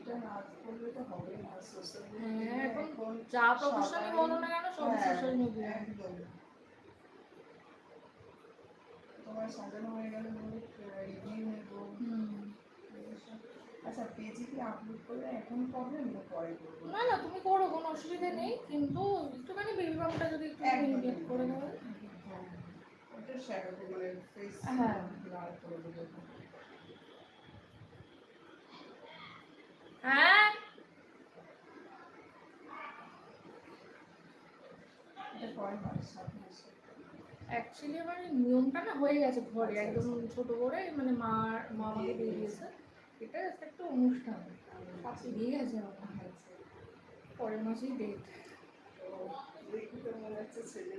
এটা না করলে তো হবে না। সোশ্যাল হ্যাঁ, মিডিয়া এখন যা প্রফেশনই বলো না কেন সবই সোশ্যাল মিডিয়া। একদম। তোমার সাজানো হয়ে গেলে রিভিউ নেবো। আচ্ছা, পেজে কি আপলোড করলে এখন প্রবলেম না পরে করবো? না না, তুমি করো, কোনো অসুবিধা নেই, কিন্তু একটুখানি বেবি বামটা যদি একটু ইমিডিয়েট করে দেওয়া। ওটা শ্যাডো মানে ফেস হ্যাঁ ব্লার করে দেবো। হ্যাঁ, এটা কয় মাস? 7 মাস? অ্যাকচুয়ালি আমার নিয়মটা না হয়ে গেছে ঘরে, একদম ছোট করে, মানে মা আমাকে দিয়ে দিয়েছে। এটা একটা অনুষ্ঠান দিয়ে গেছে আমার, পরের মাসেই ডেট। দেখি তো মনে হচ্ছে ছেলে।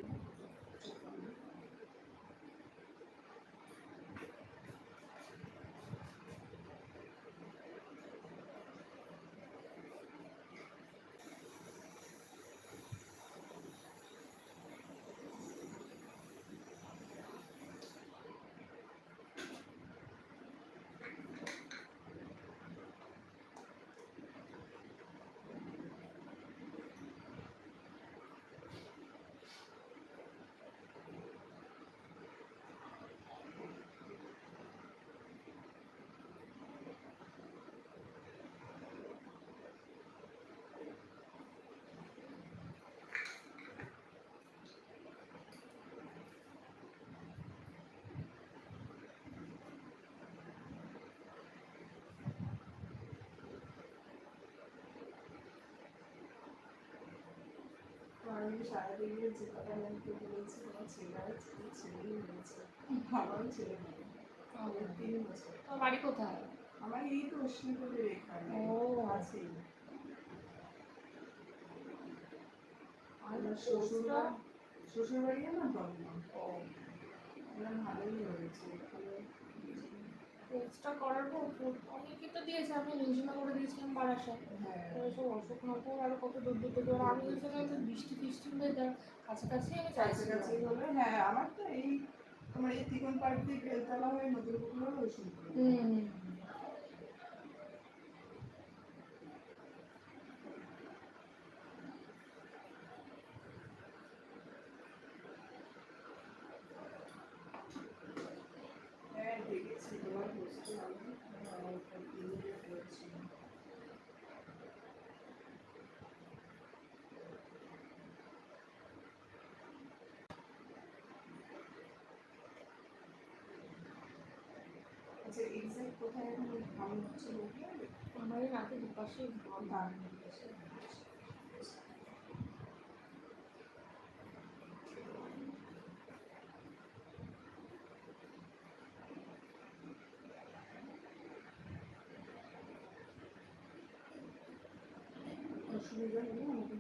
আমি সারাদিনে যে কথা আমাকে বলেছি, তোমার ছেলেই হয়েছে, আমারও ছেলে নেই। 3 বছর। তোমার বাড়ি কোথায়? আমার এই তো অশ্বিনীপুরের এখানে। ও আছেই। আর শ্বশুর বাড়ি আমার দমদম। ওরা ভালোই হয়েছে। পোস্টটা করার পর অনেকে তো দিয়েছে, আমি নিজমা করে দিয়েছিলাম বারাসাত। সব অশোক নগর আরো কত দূর দূর থেকে, আমি ভেবেছিলাম যে বৃষ্টি ফিষ্টি হয়ে যায় কাছাকাছি, আমি চাইছিলাম। কাছাকাছি হলে হ্যাঁ, আমার তো এই তোমার এই তিকন পার্ক দিয়ে বেলতলা হয়ে নদীর পুকুর হলো অশ্বিনীপুর। হ্যাঁ, দেখেছি তোমার পোস্টে আমি ইমিডিয়েট করেছি। আচ্ছা, এক্সাক্ট কোথায় এখন ঘাম হচ্ছে লোকে? আমার এই রাতে দুপাশে ঘাম অসুবিধা হলে আমাকে